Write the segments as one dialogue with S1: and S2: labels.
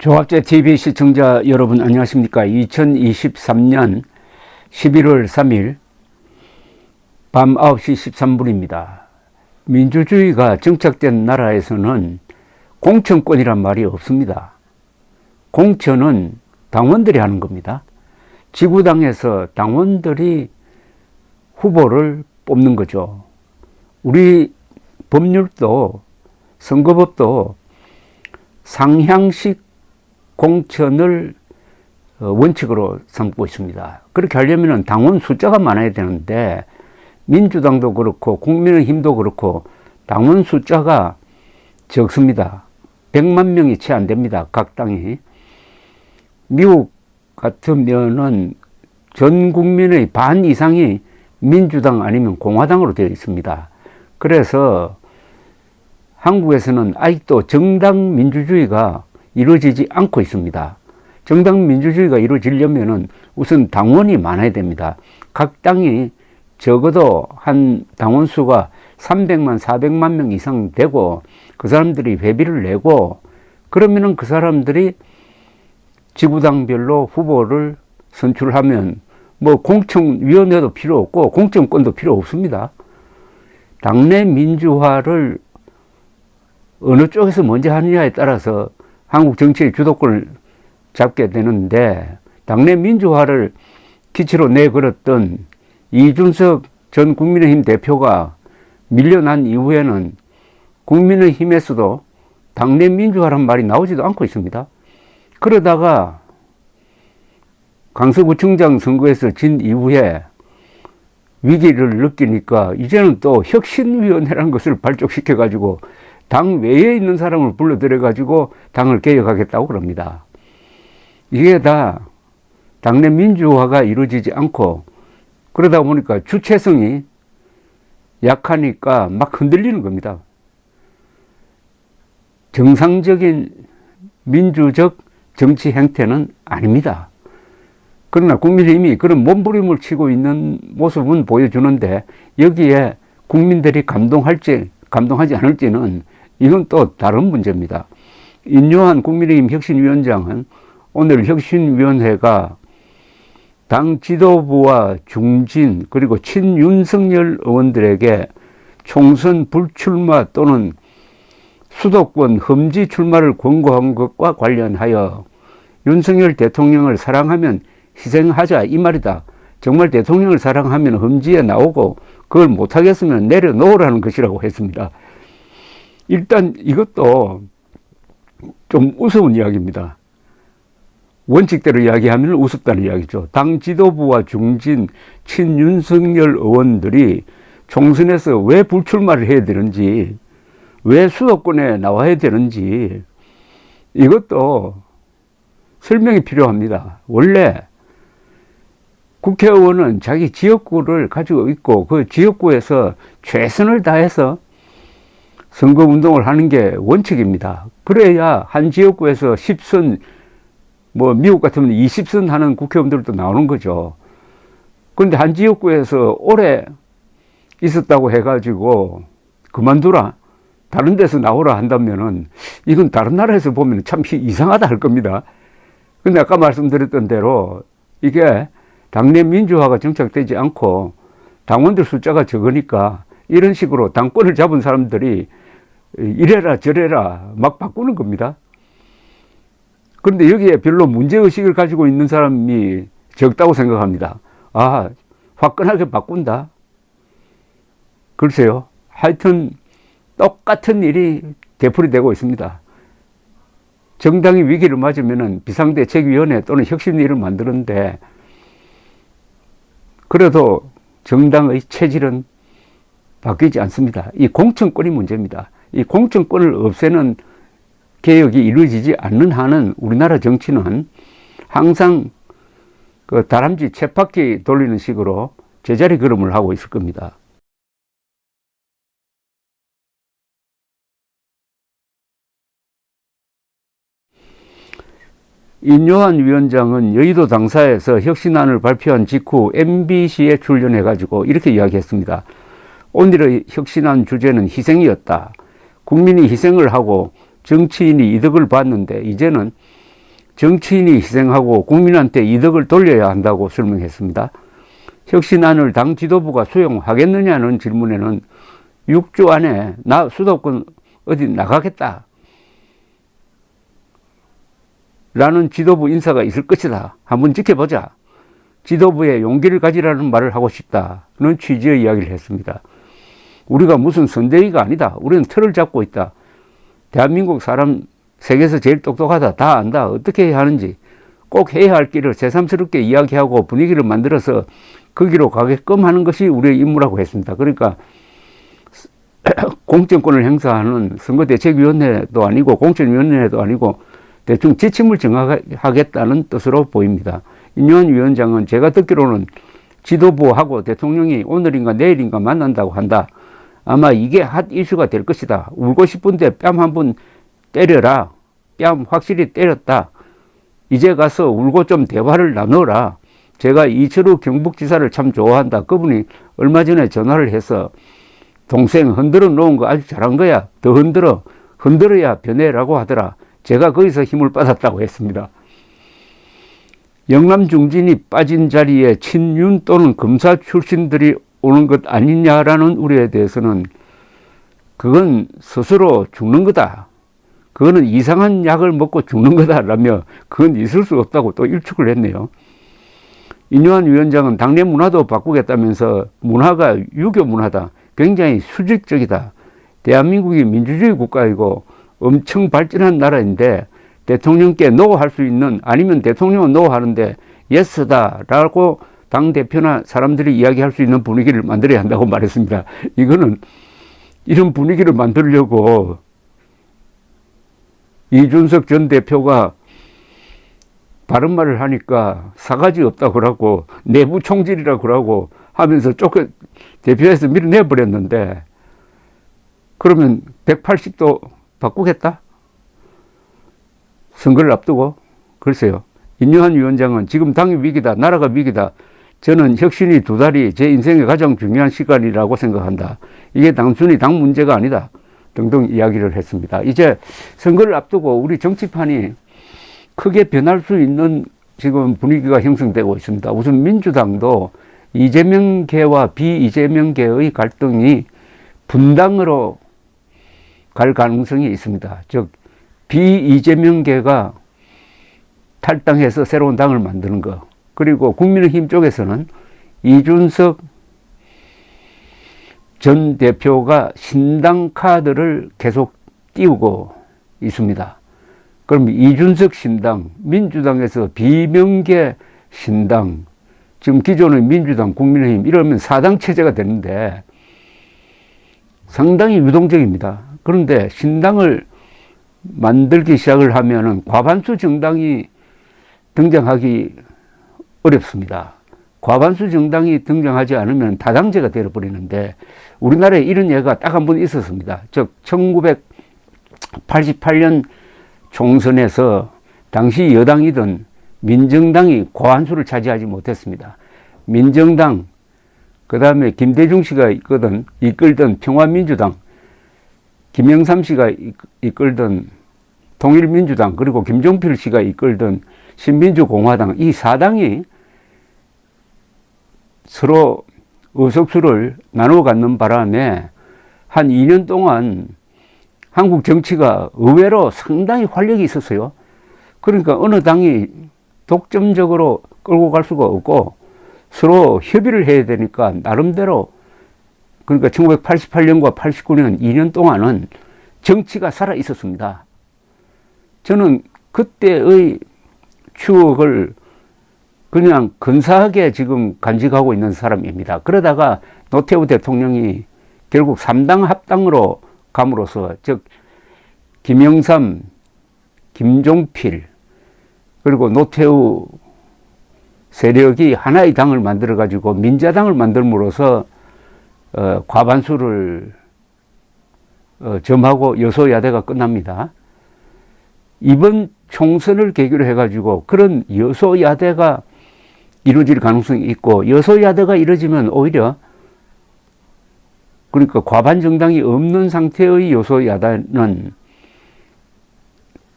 S1: 조합제 TV 시청자 여러분 안녕하십니까. 2023년 11월 3일 밤 9시 13분입니다. 민주주의가 정착된 나라에서는 공천권이란 말이 없습니다. 공천은 당원들이 하는 겁니다. 지구당에서 당원들이 후보를 뽑는 거죠. 우리 법률도 선거법도 상향식 공천을 원칙으로 삼고 있습니다. 그렇게 하려면 당원 숫자가 많아야 되는데 민주당도 그렇고 국민의힘도 그렇고 당원 숫자가 적습니다. 100만 명이 채 안 됩니다. 각 당이. 미국 같으면은 전 국민의 반 이상이 민주당 아니면 공화당으로 되어 있습니다. 그래서 한국에서는 아직도 정당 민주주의가 이루어지지 않고 있습니다. 정당 민주주의가 이루어지려면 우선 당원이 많아야 됩니다. 각 당이 적어도 한 당원 수가 300만, 400만 명 이상 되고 그 사람들이 회비를 내고 그러면은 그 사람들이 지구당별로 후보를 선출하면 뭐 공천위원회도 필요 없고 공천권도 필요 없습니다. 당내 민주화를 어느 쪽에서 먼저 하느냐에 따라서 한국 정치의 주도권을 잡게 되는데 당내 민주화를 기치로 내걸었던 이준석 전 국민의힘 대표가 밀려난 이후에는 국민의힘에서도 당내 민주화란 말이 나오지도 않고 있습니다. 그러다가 강서구청장 선거에서 진 이후에 위기를 느끼니까 이제는 또 혁신위원회라는 것을 발족시켜 가지고 당 외에 있는 사람을 불러들여 가지고 당을 개혁하겠다고 그럽니다. 이게 다 당내 민주화가 이루어지지 않고 그러다 보니까 주체성이 약하니까 막 흔들리는 겁니다. 정상적인 민주적 정치 행태는 아닙니다. 그러나 국민의힘이 그런 몸부림을 치고 있는 모습은 보여주는데 여기에 국민들이 감동할지 감동하지 않을지는 이건 또 다른 문제입니다. 인요한 국민의힘 혁신위원장은 오늘 혁신위원회가 당 지도부와 중진 그리고 친윤석열 의원들에게 총선 불출마 또는 수도권 험지 출마를 권고한 것과 관련하여 윤석열 대통령을 사랑하면 희생하자 이 말이다. 정말 대통령을 사랑하면 험지에 나오고 그걸 못하겠으면 내려놓으라는 것이라고 했습니다. 일단 이것도 좀 우스운 이야기입니다. 원칙대로 이야기하면 우습다는 이야기죠. 당 지도부와 중진, 친윤석열 의원들이 총선에서 왜 불출마를 해야 되는지, 왜 수도권에 나와야 되는지 이것도 설명이 필요합니다. 원래 국회의원은 자기 지역구를 가지고 있고 그 지역구에서 최선을 다해서 선거운동을 하는 게 원칙입니다. 그래야 한 지역구에서 10선, 뭐 미국 같으면 20선 하는 국회의원들도 나오는 거죠. 그런데 한 지역구에서 오래 있었다고 해가지고 그만두라, 다른 데서 나오라 한다면은 이건 다른 나라에서 보면 참 이상하다 할 겁니다. 근데 아까 말씀드렸던 대로 이게 당내 민주화가 정착되지 않고 당원들 숫자가 적으니까 이런 식으로 당권을 잡은 사람들이 이래라 저래라 막 바꾸는 겁니다. 그런데 여기에 별로 문제의식을 가지고 있는 사람이 적다고 생각합니다. 아, 화끈하게 바꾼다. 글쎄요. 하여튼 똑같은 일이 되풀이되고 있습니다. 정당이 위기를 맞으면 비상대책위원회 또는 혁신위를 만드는데 그래도 정당의 체질은 바뀌지 않습니다. 이 공천권이 문제입니다. 이 공천권을 없애는 개혁이 이루어지지 않는 한은 우리나라 정치는 항상 그 다람쥐 쳇바퀴 돌리는 식으로 제자리 걸음을 하고 있을 겁니다. 인요한 위원장은 여의도 당사에서 혁신안을 발표한 직후 MBC에 출연해가지고 이렇게 이야기했습니다. 오늘의 혁신안 주제는 희생이었다. 국민이 희생을 하고 정치인이 이득을 봤는데 이제는 정치인이 희생하고 국민한테 이득을 돌려야 한다고 설명했습니다. 혁신안을 당 지도부가 수용하겠느냐는 질문에는 6주 안에 나 수도권 어디 나가겠다 라는 지도부 인사가 있을 것이다. 한번 지켜보자. 지도부에 용기를 가지라는 말을 하고 싶다는 취지의 이야기를 했습니다. 우리가 무슨 선대위가 아니다. 우리는 틀을 잡고 있다. 대한민국 사람 세계에서 제일 똑똑하다. 다 안다. 어떻게 해야 하는지 꼭 해야 할 길을 새삼스럽게 이야기하고 분위기를 만들어서 거기로 가게끔 하는 것이 우리의 임무라고 했습니다. 그러니까 공천권을 행사하는 선거대책위원회도 아니고 공천위원회도 아니고 대충 지침을 정하겠다는 뜻으로 보입니다. 인요한 위원장은 제가 듣기로는 지도부하고 대통령이 오늘인가 내일인가 만난다고 한다. 아마 이게 핫 이슈가 될 것이다. 울고 싶은데 뺨 한번 때려라. 뺨 확실히 때렸다. 이제 가서 울고 좀 대화를 나눠라. 제가 이철우 경북지사를 참 좋아한다. 그분이 얼마 전에 전화를 해서 동생 흔들어 놓은 거 아주 잘한 거야. 더 흔들어. 흔들어야 변해라고 하더라. 제가 거기서 힘을 받았다고 했습니다. 영남 중진이 빠진 자리에 친윤 또는 검사 출신들이 오는 것 아니냐라는 우려에 대해서는 그건 스스로 죽는 거다. 그거는 이상한 약을 먹고 죽는 거다라며 그건 있을 수 없다고 또 일축을 했네요. 인요한 위원장은 당내 문화도 바꾸겠다면서 문화가 유교 문화다. 굉장히 수직적이다. 대한민국이 민주주의 국가이고 엄청 발전한 나라인데 대통령께 노 할 수 있는 아니면 대통령은 노 하는데 예스다 라고 당대표나 사람들이 이야기할 수 있는 분위기를 만들어야 한다고 말했습니다. 이거는 이런 분위기를 만들려고 이준석 전 대표가 바른 말을 하니까 사가지 없다고 그러고 내부 총질이라고 그러고 하면서 대표에서 밀어내버렸는데 그러면 180도 바꾸겠다? 선거를 앞두고? 글쎄요. 인요한 위원장은 지금 당이 위기다. 나라가 위기다. 저는 혁신이 두 달이 제 인생의 가장 중요한 시간이라고 생각한다. 이게 단순히 당 문제가 아니다. 등등 이야기를 했습니다. 이제 선거를 앞두고 우리 정치판이 크게 변할 수 있는 지금 분위기가 형성되고 있습니다. 우선 민주당도 이재명계와 비이재명계의 갈등이 분당으로 갈 가능성이 있습니다. 즉 비이재명계가 탈당해서 새로운 당을 만드는 거. 그리고 국민의힘 쪽에서는 이준석 전 대표가 신당 카드를 계속 띄우고 있습니다. 그럼 이준석 신당, 민주당에서 비명계 신당, 지금 기존의 민주당, 국민의힘 이러면 4당 체제가 되는데 상당히 유동적입니다. 그런데 신당을 만들기 시작을 하면은 과반수 정당이 등장하기 어렵습니다. 과반수 정당이 등장하지 않으면 다당제가 되어버리는데 우리나라에 이런 예가 딱 한 번 있었습니다. 즉 1988년 총선에서 당시 여당이던 민정당이 과반수를 차지하지 못했습니다. 민정당, 그 다음에 김대중 씨가 이끌던 평화민주당, 김영삼 씨가 이끌던 통일민주당, 그리고 김종필 씨가 이끌던 신민주공화당, 이 4당이 서로 의석수를 나누어 갖는 바람에 한 2년 동안 한국 정치가 의외로 상당히 활력이 있었어요. 그러니까 어느 당이 독점적으로 끌고 갈 수가 없고 서로 협의를 해야 되니까 나름대로, 그러니까 1988년과 89년 2년 동안은 정치가 살아 있었습니다. 저는 그때의 추억을 그냥 근사하게 지금 간직하고 있는 사람입니다. 그러다가 노태우 대통령이 결국 3당 합당으로 감으로써, 즉 김영삼, 김종필 그리고 노태우 세력이 하나의 당을 만들어 가지고 민자당을 만들므로써 과반수를 점하고 여소야대가 끝납니다. 이번 총선을 계기로 해가지고 그런 여소야대가 이루어질 가능성이 있고, 여소야대가 이루어지면 오히려, 그러니까 과반 정당이 없는 상태의 여소야대는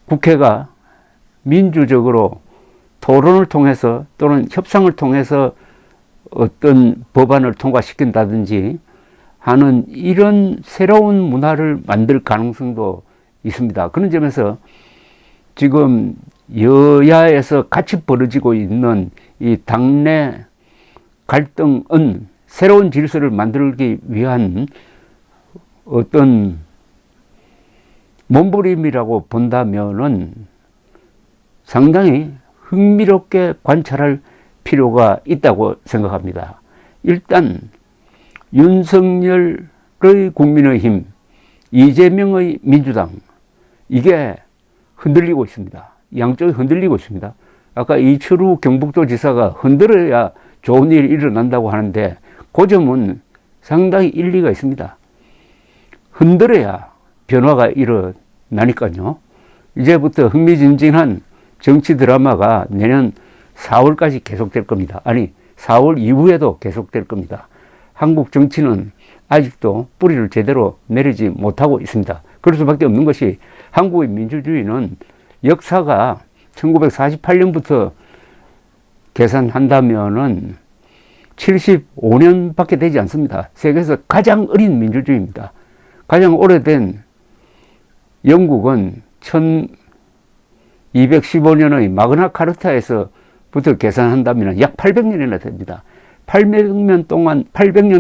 S1: 국회가 민주적으로 토론을 통해서 또는 협상을 통해서 어떤 법안을 통과시킨다든지 하는 이런 새로운 문화를 만들 가능성도 있습니다. 그런 점에서 지금 여야에서 같이 벌어지고 있는 이 당내 갈등은 새로운 질서를 만들기 위한 어떤 몸부림이라고 본다면은 상당히 흥미롭게 관찰할 필요가 있다고 생각합니다. 일단 윤석열의 국민의힘, 이재명의 민주당, 이게 흔들리고 있습니다. 양쪽이 흔들리고 있습니다. 아까 이철우 경북도 지사가 흔들어야 좋은 일이 일어난다고 하는데 그 점은 상당히 일리가 있습니다. 흔들어야 변화가 일어나니까요. 이제부터 흥미진진한 정치 드라마가 내년 4월까지 계속될 겁니다. 아니 4월 이후에도 계속될 겁니다. 한국 정치는 아직도 뿌리를 제대로 내리지 못하고 있습니다. 그럴 수밖에 없는 것이 한국의 민주주의는 역사가 1948년부터 계산한다면은 75년밖에 되지 않습니다. 세계에서 가장 어린 민주주의입니다. 가장 오래된 영국은 1215년의 마그나 카르타에서부터 계산한다면 약 800년이나 됩니다. 800년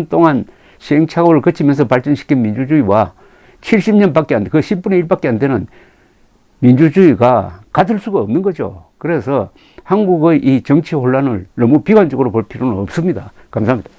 S1: 동안 시행착오를 거치면서 발전시킨 민주주의와 70년밖에 안 돼, 그 10분의 1밖에 안 되는 민주주의가 같을 수가 없는 거죠. 그래서 한국의 이 정치 혼란을 너무 비관적으로 볼 필요는 없습니다. 감사합니다.